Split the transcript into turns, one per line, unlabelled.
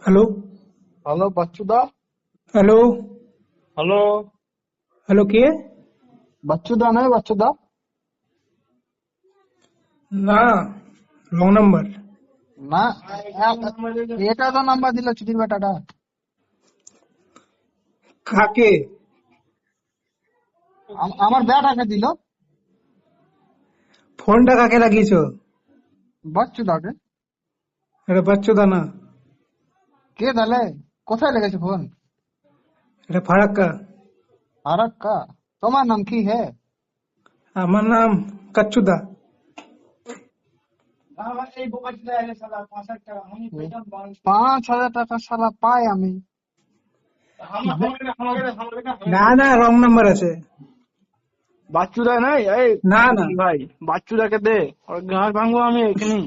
Hello
hello বাচ্চুদা।
Hello
hello
hello के
বাচ্চুদা নয় বাচ্চুদা।
না রং নাম্বার
না এটা তো নাম্বার দিল ছুটির বেটাটা।
কাকে
আমার বেটাকে দিল
ফোনটা কাকে লাগিয়েছো?
বাচ্চুদাকে।
এটা বাচ্চোদা না,
কে তাহলে? কোথায় লেগেছে ফোন?
এটা ফারাক্কা।
আরাক্কা। তোমার নাম কি হে?
আমার নাম কাচ্চুদা।
5,000 টাকা সালা পাই আমি।
না না রং নাম্বার আছে।
বাচ্চুদা নাই এই
না না
ভাই, বাচ্চুদাকে দে, ওর ঘাড় ভাঙবো আমি এখানে।